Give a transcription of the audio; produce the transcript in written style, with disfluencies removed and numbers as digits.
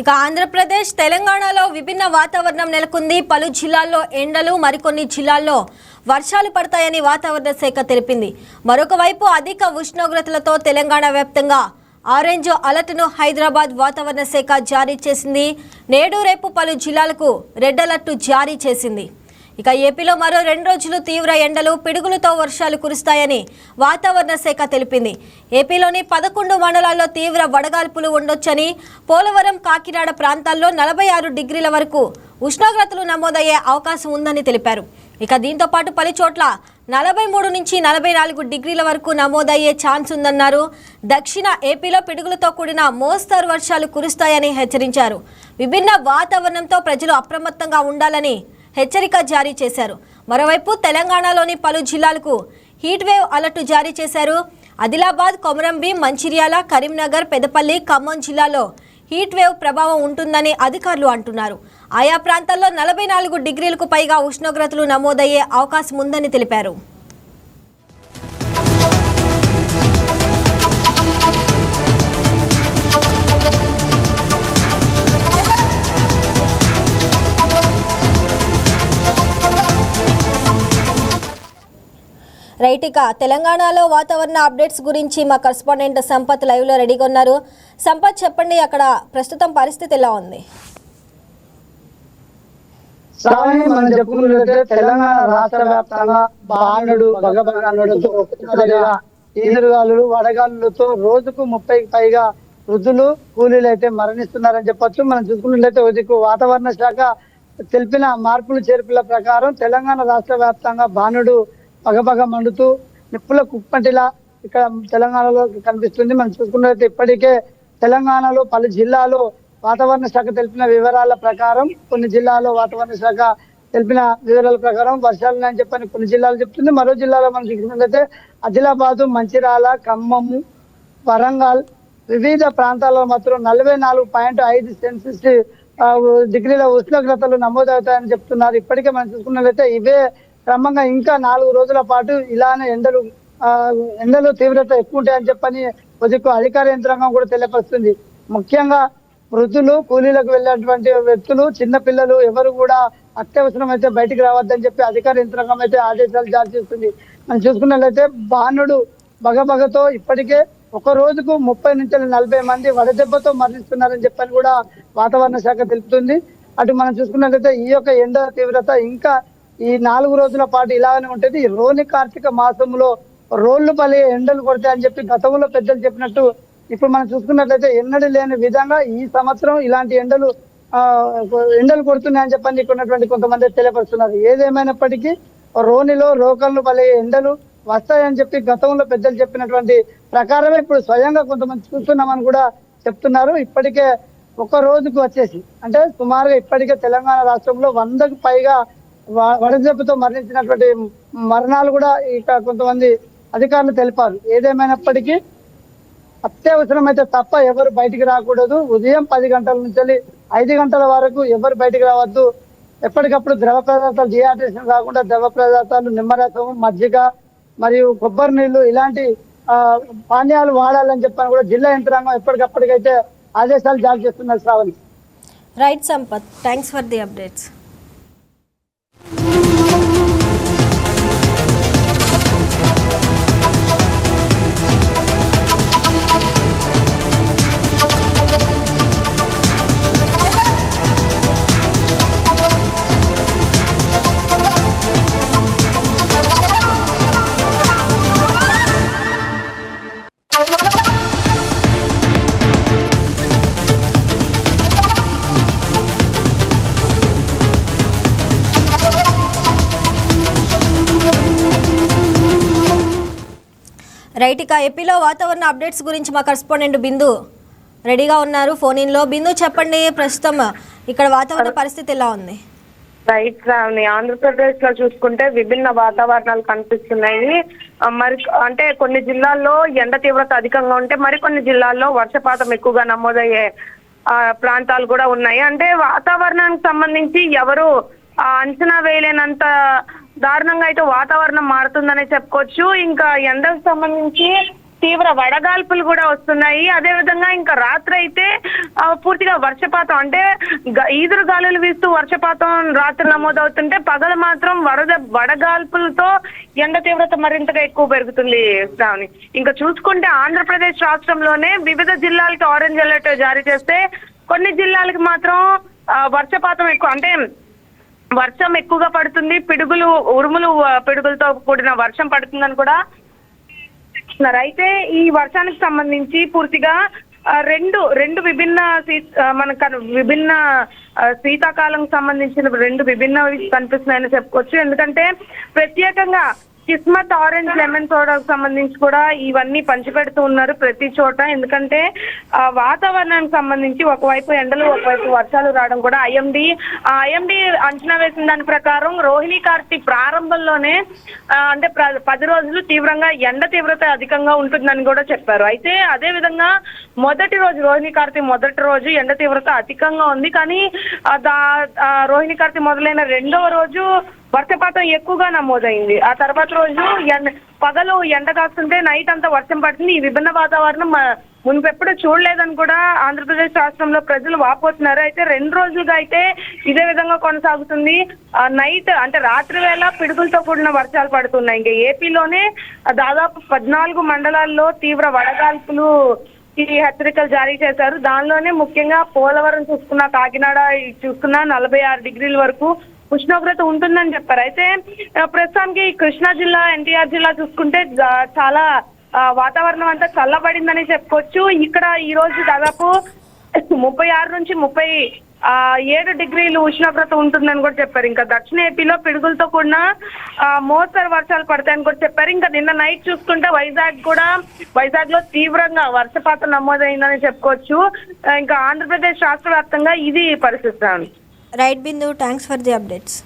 ఇక ఆంధ్రప్రదేశ్ తెలంగాణలో విభిన్న వాతావరణం నెలకొంది. పలు జిల్లాల్లో ఎండలు, మరికొన్ని జిల్లాల్లో వర్షాలు పడతాయని వాతావరణ శాఖ తెలిపింది. మరొక వైపు అధిక ఉష్ణోగ్రతలతో తెలంగాణ వ్యాప్తంగా ఆరెంజ్ అలర్ట్ను హైదరాబాద్ వాతావరణ శాఖ జారీ చేసింది. నేడు రేపు పలు జిల్లాలకు రెడ్ అలర్ట్ జారీ చేసింది. ఇక ఏపీలో మరో 2 రోజులు తీవ్ర ఎండలు, పిడుగులతో వర్షాలు కురుస్తాయని వాతావరణ శాఖ తెలిపింది. ఏపీలోని 11 మండలాల్లో తీవ్ర వడగాల్పులు ఉండొచ్చని, పోలవరం, కాకినాడ ప్రాంతాల్లో 46 డిగ్రీల వరకు ఉష్ణోగ్రతలు నమోదయ్యే అవకాశం ఉందని తెలిపారు. ఇక దీంతో పాటు పలు చోట్ల 43 నుంచి 44 డిగ్రీల వరకు నమోదయ్యే ఛాన్స్ ఉందన్నారు. దక్షిణ ఏపీలో పిడుగులతో కూడిన మోస్తరు వర్షాలు కురుస్తాయని హెచ్చరించారు. విభిన్న వాతావరణంతో ప్రజలు అప్రమత్తంగా ఉండాలని హెచ్చరిక జారీ చేశారు. మరోవైపు తెలంగాణలోని పలు జిల్లాలకు హీట్ వేవ్ అలర్ట్ జారీ చేశారు. ఆదిలాబాద్, కొమరంభీం, మంచిర్యాల, కరీంనగర్, పెద్దపల్లి, ఖమ్మం జిల్లాలో హీట్ వేవ్ ప్రభావం ఉంటుందని అధికారులు అంటున్నారు. ఆయా ప్రాంతాల్లో 44 డిగ్రీలకు పైగా ఉష్ణోగ్రతలు నమోదయ్యే అవకాశం ఉందని తెలిపారు. రైట్, ఇక తెలంగాణలో వాతావరణ అప్డేట్స్ గురించి మా కరెస్పాండెంట్ సంపత్ లైవ్లో రెడీగా ఉన్నారు. సంపత్, చెప్పండి, అక్కడ ప్రస్తుతం పరిస్థితి ఎలా ఉంది? మనం చెప్పుకున్నట్లయితే తెలంగాణ రాష్ట్ర వ్యాప్తంగా బాణుడు భగభగనుడితో ఈదురుగాలులు వడగాలులతో రోజుకు 30కి పైగా వృద్ధులు కూలీలు అయితే మరణిస్తున్నారని చెప్పొచ్చు. మనం చూసుకున్నట్లయితే వాతావరణ శాఖ తెలిపిన మార్పులు చేర్పుల ప్రకారం తెలంగాణ రాష్ట్ర వ్యాప్తంగా బాణుడు పగపగ మండుతూ నిప్పుల కుప్పంటిలా ఇక్కడ తెలంగాణలో కనిపిస్తుంది. మనం చూసుకున్నట్లయితే ఇప్పటికే తెలంగాణలో పలు జిల్లాలో వాతావరణ శాఖ తెలిపిన వివరాల ప్రకారం, కొన్ని జిల్లాలో వాతావరణ శాఖ తెలిపిన వివరాల ప్రకారం వర్షాలు ఉన్నాయని చెప్పని కొన్ని జిల్లాలు చెప్తుంది. మరో జిల్లాలో మనం చూసుకున్నట్లయితే ఆదిలాబాదు, మంచిర్యాల, ఖమ్మము, వరంగల్ వివిధ ప్రాంతాల్లో మాత్రం 44.5 సెల్సియస్ డిగ్రీల ఉష్ణోగ్రతలు నమోదవుతాయని చెప్తున్నారు. ఇప్పటికే మనం చూసుకున్నట్లయితే ఇవే క్రమంగా ఇంకా 4 రోజుల పాటు ఇలానే ఎండలు తీవ్రత ఎక్కువ ఉంటాయని చెప్పని అధికార యంత్రాంగం కూడా తెలియపరుస్తుంది. ముఖ్యంగా వృద్ధులు, కూలీలకు వెళ్ళేటువంటి వ్యక్తులు, చిన్న పిల్లలు ఎవరు కూడా అత్యవసరం అయితే బయటికి రావద్దని చెప్పి అధికార యంత్రాంగం అయితే ఆదేశాలు జారీ చేస్తుంది. మనం చూసుకున్నట్లయితే బాణుడు బగబగతో ఇప్పటికే ఒక రోజుకు 30 నుంచి 40 మంది వడదెబ్బతో మరణిస్తున్నారని చెప్పని కూడా వాతావరణ శాఖ తెలుపుతుంది. అటు మనం చూసుకున్నట్లయితే ఈ యొక్క ఎండ తీవ్రత ఇంకా ఈ 4 రోజుల పాటు ఇలానే ఉంటుంది. రోని కార్తీక మాసంలో రోళ్లు పలి ఎండలు కొడతాయని చెప్పి గతంలో పెద్దలు చెప్పినట్టు ఇప్పుడు మనం చూసుకున్నట్లయితే ఎన్నడూ లేని విధంగా ఈ సంవత్సరం ఇలాంటి ఎండలు కొడుతున్నాయని చెప్పని ఉన్నటువంటి కొంతమంది తెలియపరుస్తున్నారు. ఏదేమైనప్పటికీ రోనిలో రోకళ్ళు పలే ఎండలు వస్తాయని చెప్పి గతంలో పెద్దలు చెప్పినటువంటి ప్రకారమే ఇప్పుడు స్వయంగా కొంతమంది చూస్తున్నామని కూడా చెప్తున్నారు. ఇప్పటికే ఒక రోజుకు వచ్చేసి అంటే సుమారుగా ఇప్పటికే తెలంగాణ రాష్ట్రంలో 100కు పైగా వడదెబ్బతో మరణించినటువంటి మరణాలు కూడా ఇక కొంతమంది అధికారులు తెలిపారు. ఏదేమైనప్పటికీ అత్యవసరమైతే తప్ప ఎవరు బయటికి రాకూడదు. ఉదయం 10 గంటల నుంచి 5 గంటల వరకు ఎవరు బయటికి రావద్దు. ఎప్పటికప్పుడు ద్రవ పదార్థాలు డిహైడ్రేషన్ కాకుండా ద్రవ పదార్థాలు, నిమ్మరసం, మజ్జిగ మరియు కొబ్బరి నీళ్లు ఇలాంటి పానీయాలు వాడాలని చెప్పని కూడా జిల్లా యంత్రాంగం ఎప్పటికప్పటికైతే ఆదేశాలు జారీ చేస్తున్నారు. Shravani. Right Sampath, thanks for the updates. Right, ఇక ఏపీలో వాతావరణ అప్డేట్స్ గురించి మా కరెస్పాండెంట్ బిందు రెడీగా ఉన్నారు ఫోన్ ఇన్ లో. బిందు, చెప్పండి, ప్రస్తుతం ఇక్కడ వాతావరణ పరిస్థితి ఎలా ఉంది? రైట్ శ్రావణి, ఆంధ్రప్రదేశ్ లో చూసుకుంటే విభిన్న వాతావరణాలు కనిపిస్తున్నాయి. మరి అంటే కొన్ని జిల్లాల్లో ఎండ తీవ్రత అధికంగా ఉంటే మరికొన్ని జిల్లాల్లో వర్షపాతం ఎక్కువగా నమోదయ్యే ప్రాంతాలు కూడా ఉన్నాయి. అంటే వాతావరణానికి సంబంధించి ఎవరు అంచనా వేయలేనంత దారుణంగా అయితే వాతావరణం మారుతుందనే చెప్పుకోవచ్చు. ఇంకా ఎండకు సంబంధించి తీవ్ర వడగాల్పులు కూడా వస్తున్నాయి. అదే విధంగా ఇంకా రాత్రి అయితే పూర్తిగా వర్షపాతం, అంటే ఈదురు గాలులు వీస్తూ వర్షపాతం రాత్రి నమోదవుతుంటే పగలు మాత్రం వడగాల్పులతో ఎండ తీవ్రత మరింతగా ఎక్కువ పెరుగుతుంది శ్రావణి. ఇంకా చూసుకుంటే ఆంధ్రప్రదేశ్ రాష్ట్రంలోనే వివిధ జిల్లాలకి ఆరెంజ్ అలర్ట్ జారీ చేస్తే కొన్ని జిల్లాలకి మాత్రం వర్షపాతం ఎక్కువ, అంటే వర్షం ఎక్కువగా పడుతుంది, పిడుగులు ఉరుములు పిడుగులతో కూడిన వర్షం పడుతుందని కూడా చెప్తున్నారు. అయితే ఈ వర్షానికి సంబంధించి పూర్తిగా రెండు విభిన్న విభిన్న శీతాకాలం సంబంధించిన రెండు విభిన్నవి కనిపిస్తున్నాయని చెప్పుకోవచ్చు. ఎందుకంటే ప్రత్యేకంగా కిస్మత్ ఆరెంజ్ లెమన్ సోడాకు సంబంధించి కూడా ఇవన్నీ పంచిపెడుతూ ఉన్నారు ప్రతి చోట. ఎందుకంటే వాతావరణానికి సంబంధించి ఒకవైపు ఎండలు ఒకవైపు వర్షాలు రావడం కూడా ఐఎండి అంచనా వేసిన దాని ప్రకారం రోహిణి కార్తీ ప్రారంభంలోనే అంటే 10 రోజులు తీవ్రంగా ఎండ తీవ్రత అధికంగా ఉంటుందని కూడా చెప్పారు. అయితే అదే విధంగా మొదటి రోజు రోహిణి కార్తీ మొదటి రోజు ఎండ తీవ్రత అధికంగా ఉంది. కానీ రోహిణి కార్తీ మొదలైన రెండవ రోజు వర్షపాతం ఎక్కువగా నమోదైంది. ఆ తర్వాత రోజు పగలు ఎండ కాస్తుంటే నైట్ అంతా వర్షం పడుతుంది. ఈ విభిన్న వాతావరణం మునుపెప్పుడు చూడలేదని కూడా ఆంధ్రప్రదేశ్ రాష్ట్రంలో ప్రజలు వాపోతున్నారు. అయితే 2 రోజులుగా అయితే ఇదే విధంగా కొనసాగుతుంది. నైట్ అంటే రాత్రి వేళ పిడుగులతో కూడిన వర్షాలు పడుతున్నాయి. ఇంకా ఏపీలోనే దాదాపు 14 మండలాల్లో తీవ్ర వడగాల్పులు ఈ హెచ్చరికలు జారీ చేశారు. దానిలోనే ముఖ్యంగా పోలవరం చూసుకున్నా, కాకినాడ చూసుకున్నా 46 డిగ్రీల వరకు ఉష్ణోగ్రత ఉంటుందని చెప్పారు. అయితే ప్రస్తుతానికి కృష్ణా జిల్లా, ఎన్టీఆర్ జిల్లా చూసుకుంటే చాలా వాతావరణం అంతా చల్లబడిందని చెప్పుకోవచ్చు. ఇక్కడ ఈ రోజు దాదాపు 36 నుంచి 37 డిగ్రీలు ఉష్ణోగ్రత ఉంటుందని కూడా చెప్పారు. ఇంకా దక్షిణ ఏపీలో పిడుగులతో కూడిన మోస్తరు వర్షాలు పడతాయని కూడా చెప్పారు. ఇంకా నిన్న నైట్ చూసుకుంటే వైజాగ్ లో తీవ్రంగా వర్షపాతం నమోదైందని చెప్పుకోవచ్చు. ఇంకా ఆంధ్రప్రదేశ్ రాష్ట్ర వ్యాప్తంగా ఇది పరిస్థితి. Right Bindu, thanks for the updates.